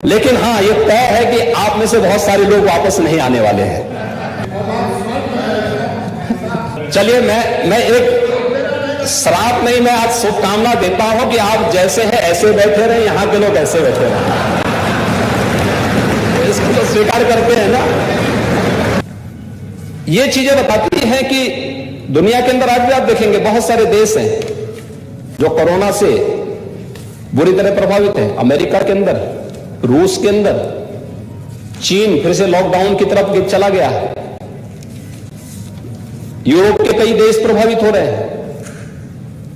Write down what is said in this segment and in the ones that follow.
लेकिन हाँ, ये तय है कि आप में से बहुत सारे लोग वापस नहीं आने वाले हैं। चलिए मैं एक श्राप नहीं, मैं आज शुभकामना देता हूं कि आप जैसे हैं ऐसे बैठे रहे, यहां के लोग ऐसे बैठे रहे। इसको तो स्वीकार करते हैं ना। ये चीजें बताती हैं कि दुनिया के अंदर आज भी आप देखेंगे बहुत सारे देश हैं जो कोरोना से बुरी तरह प्रभावित हैं। अमेरिका के अंदर, रूस के अंदर, चीन फिर से लॉकडाउन की तरफ चला गया है। यूरोप के कई देश प्रभावित हो रहे हैं,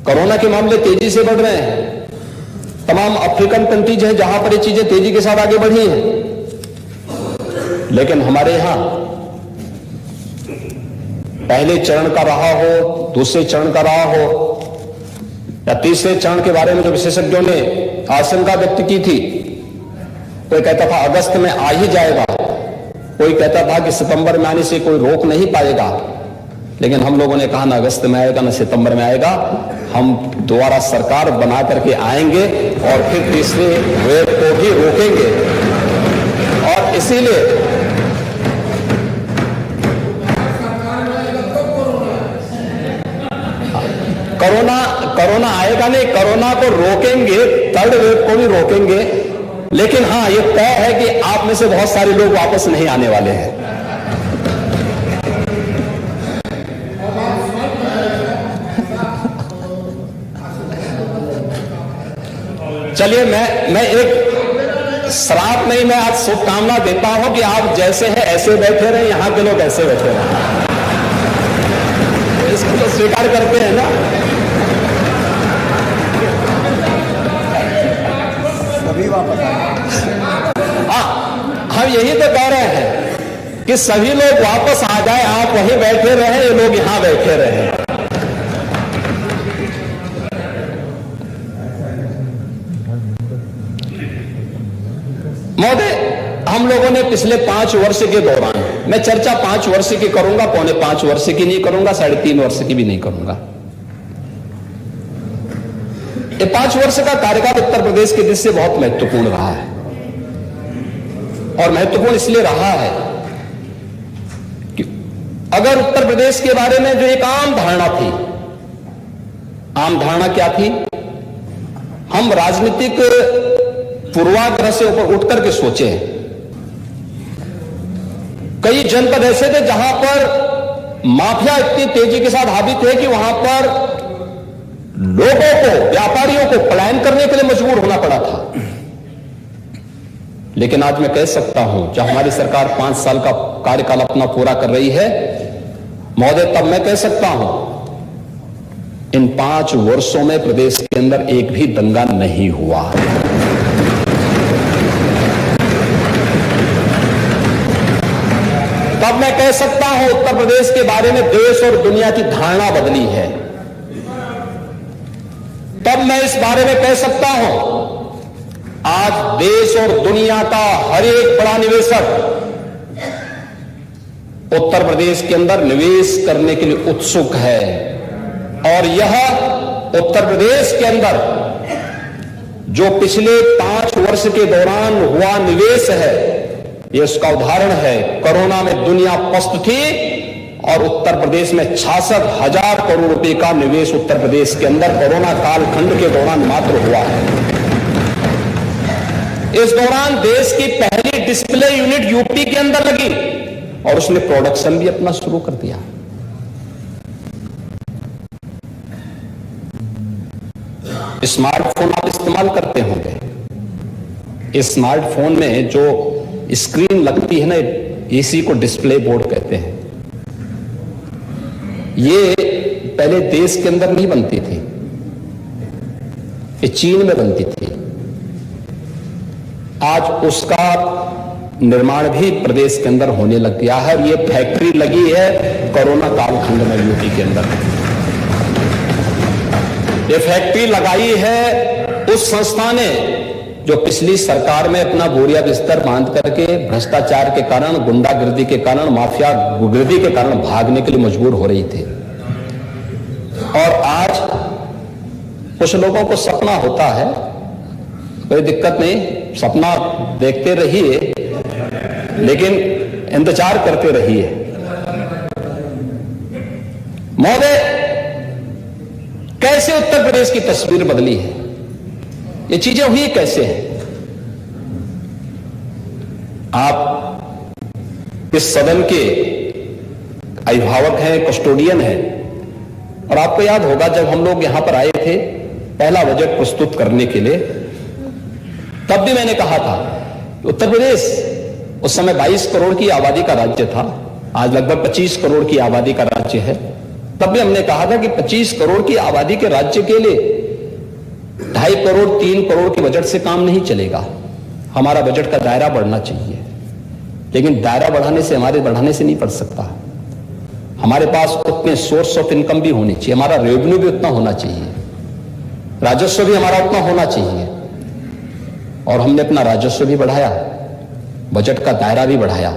कोरोना के मामले तेजी से बढ़ रहे हैं। तमाम अफ्रीकन कंट्रीज हैं जहां पर ये चीजें तेजी के साथ आगे बढ़ी हैं। लेकिन हमारे यहां पहले चरण का रहा हो, दूसरे चरण का रहा हो या तीसरे चरण के बारे में जो विशेषज्ञों ने आशंका व्यक्त की थी, कोई कहता था अगस्त में आ ही जाएगा, कोई कहता था कि सितंबर में आने से कोई रोक नहीं पाएगा। लेकिन हम लोगों ने कहा ना अगस्त में आएगा ना सितंबर में आएगा, हम दोबारा सरकार बना करके आएंगे और फिर तीसरे वेव को भी रोकेंगे। और इसीलिए कोरोना आएगा नहीं, कोरोना को रोकेंगे, थर्ड वेव को भी रोकेंगे। लेकिन हाँ, ये तय है कि आप में से बहुत सारे लोग वापस नहीं आने वाले हैं। चलिए मैं एक श्राप नहीं, मैं आज शुभकामना देता हूं कि आप जैसे हैं ऐसे बैठे रहे, यहां के लोग ऐसे बैठे रहे। इसको तो स्वीकार करते हैं ना। सभी वापस हाँ, हम यही तो कह रहे हैं कि सभी लोग वापस आ जाए। आप वहीं बैठे रहे, ये लोग यहां बैठे रहे। महोदय, हम लोगों ने पिछले 5 वर्ष के दौरान, मैं चर्चा 5 वर्ष की करूंगा, 4.5 वर्ष की नहीं करूंगा, 3.5 वर्ष की भी नहीं करूंगा। ये 5 वर्ष का कार्यकाल उत्तर प्रदेश के दृष्टि से बहुत महत्वपूर्ण रहा है। और महत्वपूर्ण इसलिए रहा है कि अगर उत्तर प्रदेश के बारे में जो एक आम धारणा थी, आम धारणा क्या थी? हम राजनीतिक पूर्वाग्रह से ऊपर उठ करके सोचे हैं। कई जनपद ऐसे थे जहां पर माफिया इतनी तेजी के साथ हावी थे कि वहां पर लोगों को, व्यापारियों को पलायन करने के लिए मजबूर होना पड़ा था। लेकिन आज मैं कह सकता हूं, जब हमारी सरकार 5 साल का कार्यकाल अपना पूरा कर रही है महोदय, तब मैं कह सकता हूं इन 5 वर्षों में प्रदेश के अंदर एक भी दंगा नहीं हुआ। तब मैं कह सकता हूं उत्तर प्रदेश के बारे में देश और दुनिया की धारणा बदली है। तब मैं इस बारे में कह सकता हूं आज देश और दुनिया का हर एक बड़ा निवेशक उत्तर प्रदेश के अंदर निवेश करने के लिए उत्सुक है। और यह उत्तर प्रदेश के अंदर जो पिछले 5 वर्ष के दौरान हुआ निवेश है, यह उसका उदाहरण है। कोरोना में दुनिया पस्त थी और उत्तर प्रदेश में 66,000 करोड़ रुपए का निवेश उत्तर प्रदेश के अंदर कोरोना कालखंड के दौरान मात्र हुआ है। इस दौरान देश की पहली डिस्प्ले यूनिट यूपी के अंदर लगी और उसने प्रोडक्शन भी अपना शुरू कर दिया। स्मार्टफोन आप इस्तेमाल करते होंगे। इस स्मार्टफोन में जो स्क्रीन लगती है ना, इसी को डिस्प्ले बोर्ड कहते हैं। ये पहले देश के अंदर नहीं बनती थी, ये चीन में बनती थी। आज उसका निर्माण भी प्रदेश के अंदर होने लग गया है और ये फैक्ट्री लगी है कोरोना कालखंड में यूपी के अंदर। ये फैक्ट्री लगाई है उस संस्था ने जो पिछली सरकार में अपना बोरिया बिस्तर बांध करके भ्रष्टाचार के कारण, गुंडागिर्दी के कारण, माफिया गिर्दी के कारण भागने के लिए मजबूर हो रही थी। और आज कुछ लोगों को सपना होता है, कोई दिक्कत नहीं, सपना देखते रहिए, लेकिन इंतजार करते रहिए। महोदय, कैसे उत्तर प्रदेश की तस्वीर बदली है, ये चीजें हुई कैसे हैं? आप इस सदन के अभिभावक हैं, कस्टोडियन हैं, और आपको याद होगा जब हम लोग यहां पर आए थे पहला बजट प्रस्तुत करने के लिए, तब भी मैंने कहा था उत्तर प्रदेश उस समय 22 करोड़ की आबादी का राज्य था, आज लगभग 25 करोड़ की आबादी का राज्य है। तब भी हमने कहा था कि 25 करोड़ की आबादी के राज्य के लिए 2.5 करोड़ 3 करोड़ के बजट से काम नहीं चलेगा, हमारा बजट का दायरा बढ़ना चाहिए। लेकिन दायरा बढ़ाने से नहीं बढ़ सकता, हमारे पास उतने सोर्स ऑफ इनकम भी होनी चाहिए, हमारा रेवेन्यू भी उतना होना चाहिए, राजस्व भी हमारा उतना होना चाहिए। और हमने अपना राजस्व भी बढ़ाया, बजट का दायरा भी बढ़ाया।